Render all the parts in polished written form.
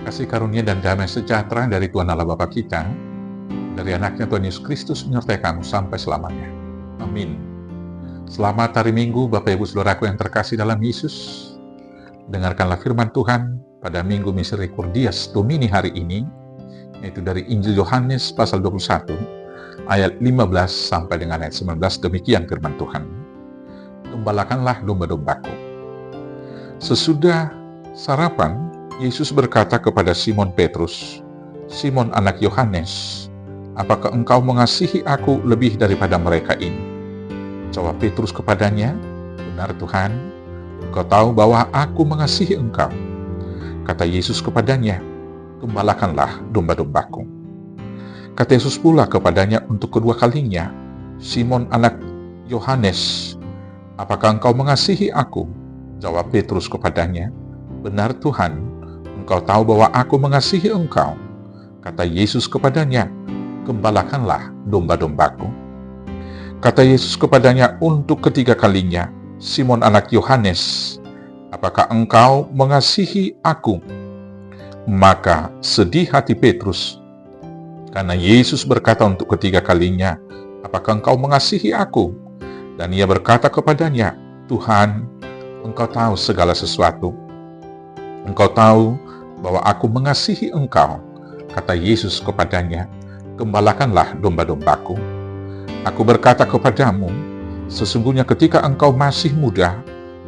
Kasih karunia dan damai sejahtera dari Tuhan Allah Bapa kita, dari anaknya Tuhan Yesus Kristus menyertai kamu sampai selamanya. Amin. Selamat hari Minggu, Bapak Ibu Saudaraku yang terkasih dalam Yesus. Dengarkanlah firman Tuhan pada Minggu Misericordias Domini hari ini, yaitu dari Injil Yohanes pasal 21, ayat 15 sampai dengan ayat 19, demikian firman Tuhan. Gembalakanlah domba-dombaku. Sesudah sarapan, Yesus berkata kepada Simon Petrus, "Simon anak Yohanes, apakah engkau mengasihi aku lebih daripada mereka ini?" Jawab Petrus kepadanya, "Benar Tuhan, engkau tahu bahwa aku mengasihi engkau." Kata Yesus kepadanya, "Gembalakanlah domba-dombaku." Kata Yesus pula kepadanya untuk kedua kalinya, "Simon anak Yohanes, apakah engkau mengasihi aku?" Jawab Petrus kepadanya, "Benar Tuhan, engkau tahu bahwa aku mengasihi engkau." Kata Yesus kepadanya, "Gembalakanlah domba-dombaku." Kata Yesus kepadanya untuk ketiga kalinya, "Simon anak Yohanes, apakah engkau mengasihi aku?" Maka sedih hati Petrus, karena Yesus berkata untuk ketiga kalinya, "Apakah engkau mengasihi aku?" Dan ia berkata kepadanya, "Tuhan, engkau tahu segala sesuatu. Engkau tahu bahwa aku mengasihi engkau." Kata Yesus kepadanya, "Gembalakanlah domba-dombaku. Aku berkata kepadamu, sesungguhnya ketika engkau masih muda,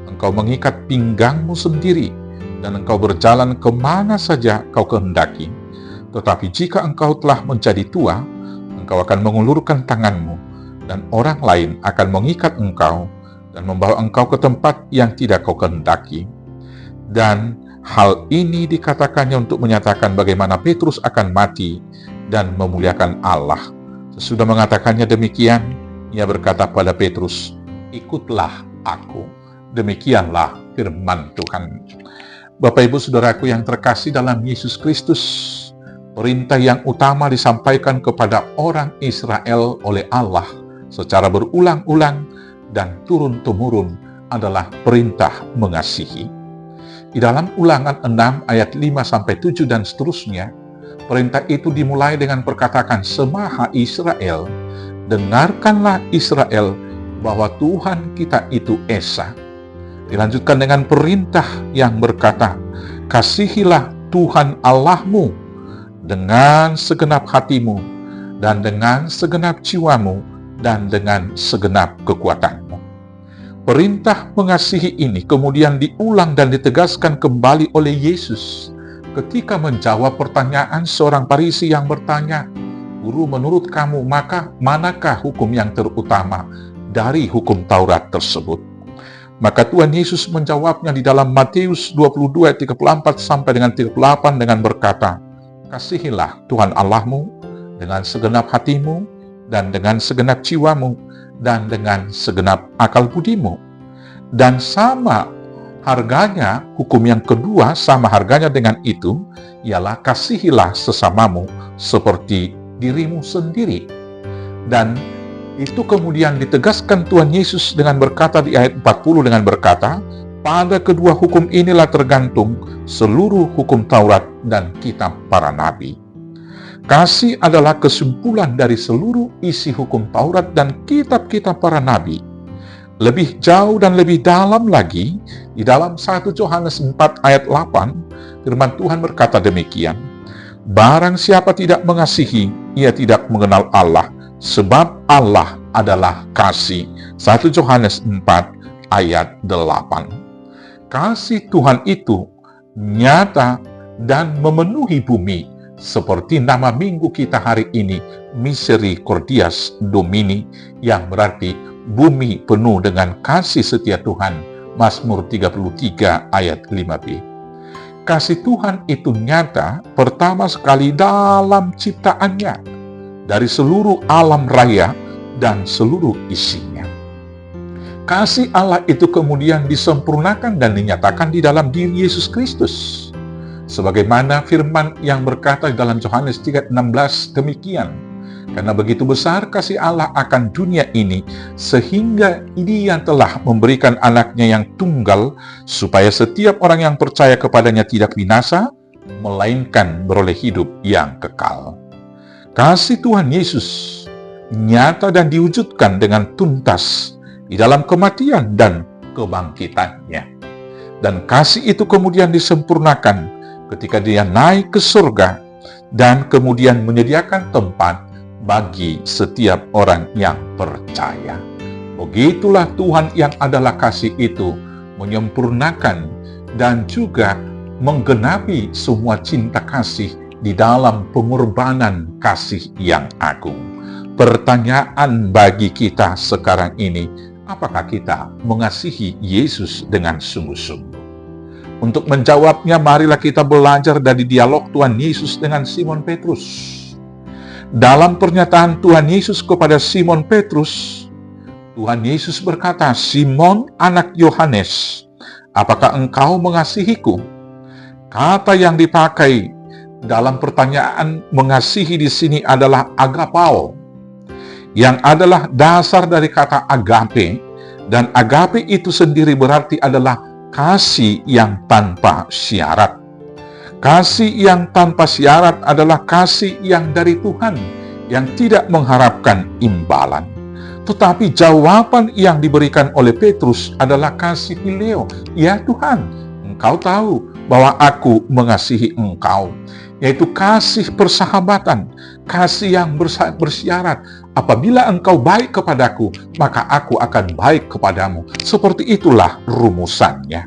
engkau mengikat pinggangmu sendiri, dan engkau berjalan kemana saja kau kehendaki. Tetapi jika engkau telah menjadi tua, engkau akan mengulurkan tanganmu, dan orang lain akan mengikat engkau, dan membawa engkau ke tempat yang tidak kau kehendaki." Dan hal ini dikatakannya untuk menyatakan bagaimana Petrus akan mati dan memuliakan Allah. Sesudah mengatakannya demikian, ia berkata pada Petrus, "Ikutlah aku." Demikianlah firman Tuhan. Bapak Ibu Saudaraku yang terkasih dalam Yesus Kristus, perintah yang utama disampaikan kepada orang Israel oleh Allah secara berulang-ulang dan turun-temurun adalah perintah mengasihi. Di dalam Ulangan 6 ayat 5-7 dan seterusnya, perintah itu dimulai dengan perkataan, "Semaha Israel, dengarkanlah Israel bahwa Tuhan kita itu Esa." Dilanjutkan dengan perintah yang berkata, "Kasihilah Tuhan Allahmu dengan segenap hatimu, dan dengan segenap jiwamu, dan dengan segenap kekuatanmu." Perintah mengasihi ini kemudian diulang dan ditegaskan kembali oleh Yesus ketika menjawab pertanyaan seorang Farisi yang bertanya, "Guru, menurut kamu, maka manakah hukum yang terutama dari hukum Taurat tersebut?" Maka Tuhan Yesus menjawabnya di dalam Matius 22 ayat 34 sampai dengan 38 dengan berkata, "Kasihilah Tuhan Allahmu dengan segenap hatimu, dan dengan segenap jiwamu, dan dengan segenap akal budimu." Dan sama harganya, hukum yang kedua sama harganya dengan itu, ialah kasihilah sesamamu seperti dirimu sendiri. Dan itu kemudian ditegaskan Tuhan Yesus dengan berkata di ayat 40 dengan berkata, "Pada kedua hukum inilah tergantung seluruh hukum Taurat dan kitab para nabi." Kasih adalah kesimpulan dari seluruh isi hukum Taurat dan kitab-kitab para nabi. Lebih jauh dan lebih dalam lagi, di dalam 1 Yohanes 4 ayat 8, firman Tuhan berkata demikian, "Barang siapa tidak mengasihi, ia tidak mengenal Allah, sebab Allah adalah kasih." 1 Yohanes 4 ayat 8. Kasih Tuhan itu nyata dan memenuhi bumi, seperti nama minggu kita hari ini, Misericordias Domini, yang berarti bumi penuh dengan kasih setia Tuhan, Mazmur 33 ayat 5b. Kasih Tuhan itu nyata pertama sekali dalam ciptaannya, dari seluruh alam raya dan seluruh isinya. Kasih Allah itu kemudian disempurnakan dan dinyatakan di dalam diri Yesus Kristus. Sebagaimana firman yang berkata di dalam Yohanes 3:16 demikian, Karena begitu besar kasih Allah akan dunia ini, sehingga Dia telah memberikan anaknya yang tunggal, supaya setiap orang yang percaya kepadanya tidak binasa, melainkan beroleh hidup yang kekal. Kasih Tuhan Yesus nyata dan diwujudkan dengan tuntas di dalam kematian dan kebangkitannya. Dan kasih itu kemudian disempurnakan ketika dia naik ke surga dan kemudian menyediakan tempat bagi setiap orang yang percaya. Begitulah Tuhan yang adalah kasih itu menyempurnakan dan juga menggenapi semua cinta kasih di dalam pengorbanan kasih yang agung. Pertanyaan bagi kita sekarang ini, apakah kita mengasihi Yesus dengan sungguh-sungguh? Untuk menjawabnya, marilah kita belajar dari dialog Tuhan Yesus dengan Simon Petrus. Dalam pernyataan Tuhan Yesus kepada Simon Petrus, Tuhan Yesus berkata, "Simon, anak Yohanes, apakah engkau mengasihiku?" Kata yang dipakai dalam pertanyaan mengasihi di sini adalah agapao, yang adalah dasar dari kata agape, dan agape itu sendiri berarti adalah kasih yang tanpa syarat. Kasih yang tanpa syarat adalah kasih yang dari Tuhan, yang tidak mengharapkan imbalan. Tetapi jawaban yang diberikan oleh Petrus adalah kasih Phileo. Ya Tuhan, Engkau tahu bahwa aku mengasihi Engkau. Yaitu kasih persahabatan, kasih yang bersyarat. Apabila engkau baik kepadaku, maka aku akan baik kepadamu. Seperti itulah rumusannya.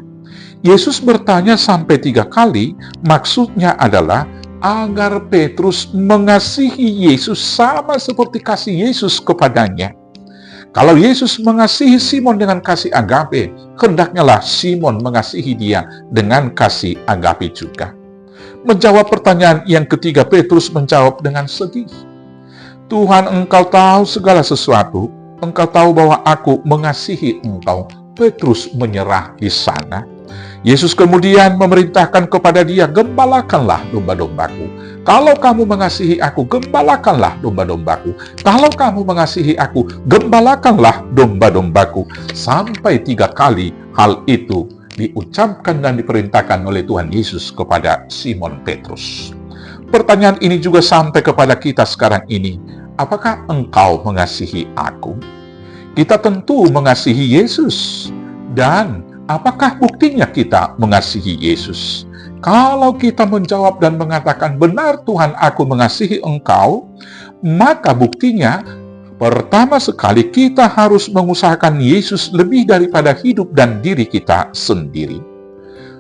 Yesus bertanya sampai 3 kali, maksudnya adalah agar Petrus mengasihi Yesus sama seperti kasih Yesus kepadanya. Kalau Yesus mengasihi Simon dengan kasih agape, hendaknyalah Simon mengasihi dia dengan kasih agape juga. Menjawab pertanyaan yang ketiga, Petrus menjawab dengan sedih. Tuhan, engkau tahu segala sesuatu, engkau tahu bahwa aku mengasihi engkau. Petrus menyerah di sana. Yesus kemudian memerintahkan kepada dia, gembalakanlah domba-dombaku. Kalau kamu mengasihi aku, gembalakanlah domba-dombaku. Kalau kamu mengasihi aku, gembalakanlah domba-dombaku. Sampai 3 kali hal itu diucapkan dan diperintahkan oleh Tuhan Yesus kepada Simon Petrus. Pertanyaan ini juga sampai kepada kita sekarang ini. Apakah engkau mengasihi aku? Kita tentu mengasihi Yesus. Dan apakah buktinya kita mengasihi Yesus? Kalau kita menjawab dan mengatakan, benar Tuhan, aku mengasihi engkau, maka buktinya pertama sekali kita harus mengusahakan Yesus lebih daripada hidup dan diri kita sendiri.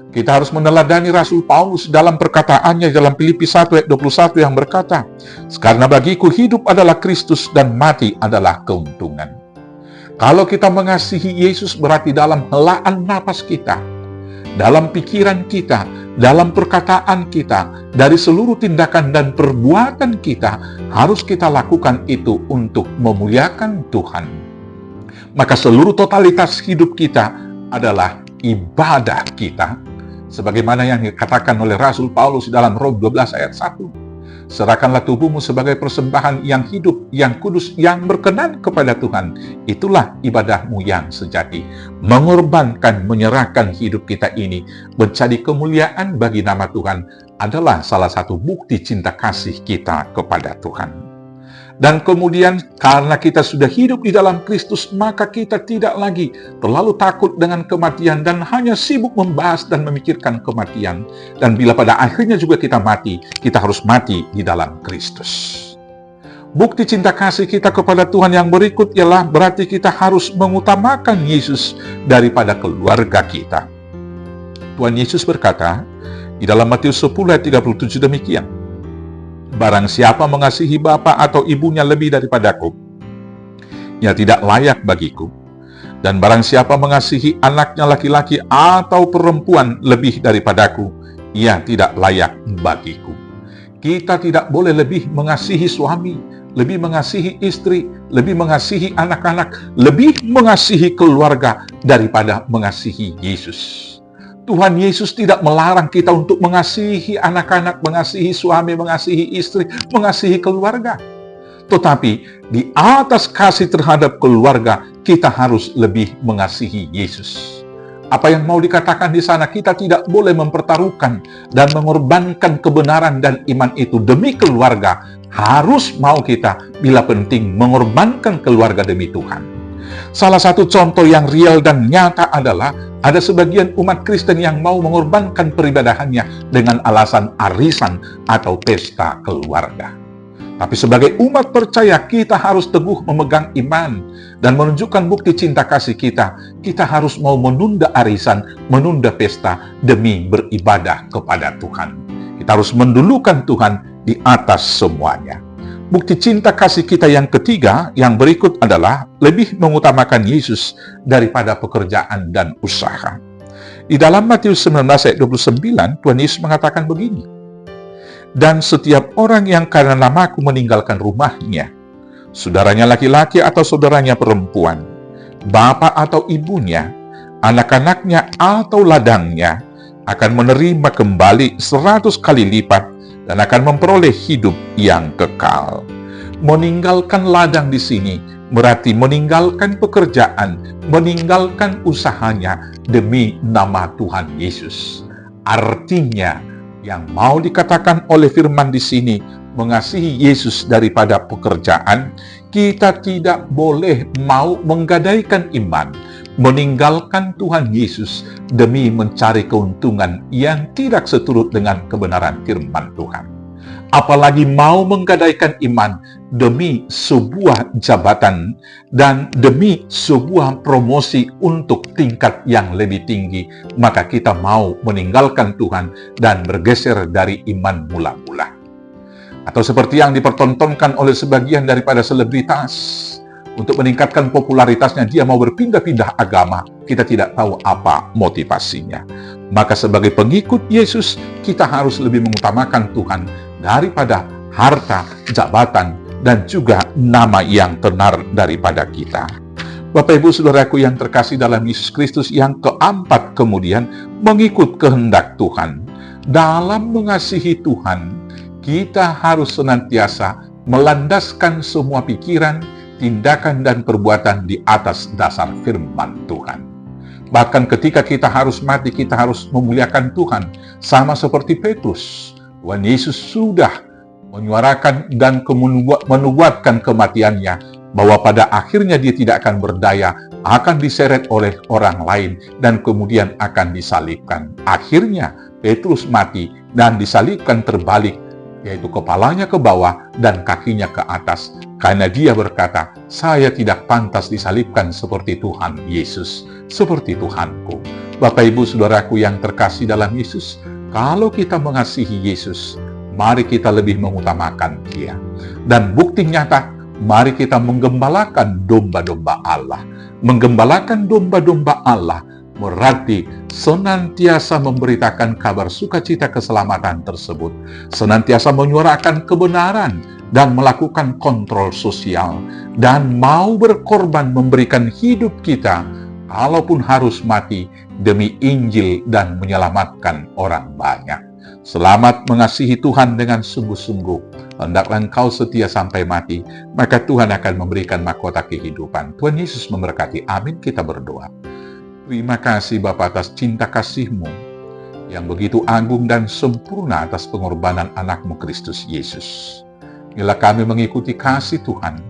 Kita harus meneladani Rasul Paulus dalam perkataannya dalam Filipi 1 ayat 21 yang berkata, "Karena bagiku hidup adalah Kristus dan mati adalah keuntungan." Kalau kita mengasihi Yesus berarti dalam helaan napas kita, dalam pikiran kita, dalam perkataan kita, dari seluruh tindakan dan perbuatan kita, harus kita lakukan itu untuk memuliakan Tuhan. Maka seluruh totalitas hidup kita adalah ibadah kita. Sebagaimana yang dikatakan oleh Rasul Paulus dalam Rom 12 ayat 1. Serahkanlah tubuhmu sebagai persembahan yang hidup, yang kudus, yang berkenan kepada Tuhan. Itulah ibadahmu yang sejati. Mengorbankan, menyerahkan hidup kita ini menjadi kemuliaan bagi nama Tuhan adalah salah satu bukti cinta kasih kita kepada Tuhan. Dan kemudian karena kita sudah hidup di dalam Kristus, maka kita tidak lagi terlalu takut dengan kematian dan hanya sibuk membahas dan memikirkan kematian. Dan bila pada akhirnya juga kita mati, kita harus mati di dalam Kristus. Bukti cinta kasih kita kepada Tuhan yang berikut ialah berarti kita harus mengutamakan Yesus daripada keluarga kita. Tuhan Yesus berkata di dalam Matius 10 ayat 37 demikian, "Barang siapa mengasihi bapa atau ibunya lebih daripadaku, ia tidak layak bagiku. Dan barang siapa mengasihi anaknya laki-laki atau perempuan lebih daripadaku, ia tidak layak bagiku." Kita tidak boleh lebih mengasihi suami, lebih mengasihi istri, lebih mengasihi anak-anak, lebih mengasihi keluarga daripada mengasihi Yesus. Tuhan Yesus tidak melarang kita untuk mengasihi anak-anak, mengasihi suami, mengasihi istri, mengasihi keluarga. Tetapi di atas kasih terhadap keluarga, kita harus lebih mengasihi Yesus. Apa yang mau dikatakan di sana, kita tidak boleh mempertaruhkan dan mengorbankan kebenaran dan iman itu demi keluarga. Harus mau kita, bila penting, mengorbankan keluarga demi Tuhan. Salah satu contoh yang real dan nyata adalah ada sebagian umat Kristen yang mau mengorbankan peribadahannya dengan alasan arisan atau pesta keluarga. Tapi sebagai umat percaya, kita harus teguh memegang iman dan menunjukkan bukti cinta kasih kita. Kita harus mau menunda arisan, menunda pesta demi beribadah kepada Tuhan. Kita harus mendulukan Tuhan di atas semuanya. Bukti cinta kasih kita yang ketiga, yang berikut adalah lebih mengutamakan Yesus daripada pekerjaan dan usaha. Di dalam Matius 19 ayat 29, Tuhan Yesus mengatakan begini, "Dan setiap orang yang karena namaku meninggalkan rumahnya, saudaranya laki-laki atau saudaranya perempuan, bapak atau ibunya, anak-anaknya atau ladangnya, akan menerima kembali 100 kali lipat dan akan memperoleh hidup yang kekal." Meninggalkan ladang di sini berarti meninggalkan pekerjaan, meninggalkan usahanya demi nama Tuhan Yesus. Artinya, yang mau dikatakan oleh firman di sini, mengasihi Yesus daripada pekerjaan, kita tidak boleh mau menggadaikan iman, meninggalkan Tuhan Yesus demi mencari keuntungan yang tidak seturut dengan kebenaran firman Tuhan. Apalagi mau menggadaikan iman demi sebuah jabatan dan demi sebuah promosi untuk tingkat yang lebih tinggi, maka kita mau meninggalkan Tuhan dan bergeser dari iman mula-mula. Atau seperti yang dipertontonkan oleh sebagian daripada selebritas, untuk meningkatkan popularitasnya dia mau berpindah-pindah agama, kita tidak tahu apa motivasinya. Maka sebagai pengikut Yesus, kita harus lebih mengutamakan Tuhan daripada harta, jabatan, dan juga nama yang tenar daripada kita. Bapak Ibu Saudaraku yang terkasih dalam Yesus Kristus, yang keempat kemudian mengikut kehendak Tuhan. Dalam mengasihi Tuhan, kita harus senantiasa melandaskan semua pikiran, tindakan, dan perbuatan di atas dasar firman Tuhan. Bahkan ketika kita harus mati, kita harus memuliakan Tuhan. Sama seperti Petrus, Tuhan Yesus sudah menyuarakan dan menubuatkan kematiannya, bahwa pada akhirnya dia tidak akan berdaya, akan diseret oleh orang lain, dan kemudian akan disalibkan. Akhirnya Petrus mati dan disalibkan terbalik, yaitu kepalanya ke bawah dan kakinya ke atas, karena dia berkata, "Saya tidak pantas disalibkan seperti Tuhan Yesus, seperti Tuhanku." Bapak Ibu Saudaraku yang terkasih dalam Yesus, kalau kita mengasihi Yesus, mari kita lebih mengutamakan Dia. Dan bukti nyata, mari kita menggembalakan domba-domba Allah. Menggembalakan domba-domba Allah berarti senantiasa memberitakan kabar sukacita keselamatan tersebut, senantiasa menyuarakan kebenaran dan melakukan kontrol sosial, dan mau berkorban memberikan hidup kita, kalaupun harus mati, demi Injil dan menyelamatkan orang banyak. Selamat mengasihi Tuhan dengan sungguh-sungguh. Hendaklah engkau setia sampai mati, maka Tuhan akan memberikan mahkota kehidupan. Tuhan Yesus memberkati. Amin. Kita berdoa. Terima kasih Bapa atas cinta kasih-Mu yang begitu agung dan sempurna atas pengorbanan anak-Mu Kristus Yesus. Bila kami mengikuti kasih Tuhan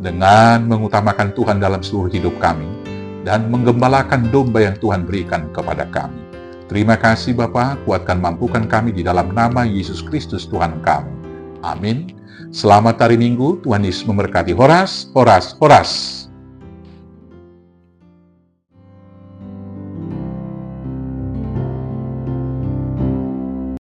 dengan mengutamakan Tuhan dalam seluruh hidup kami dan menggembalakan domba yang Tuhan berikan kepada kami. Terima kasih Bapa, kuatkan mampukan kami di dalam nama Yesus Kristus Tuhan kami. Amin. Selamat hari Minggu, Tuhan Yesus memberkati. Horas, horas, horas.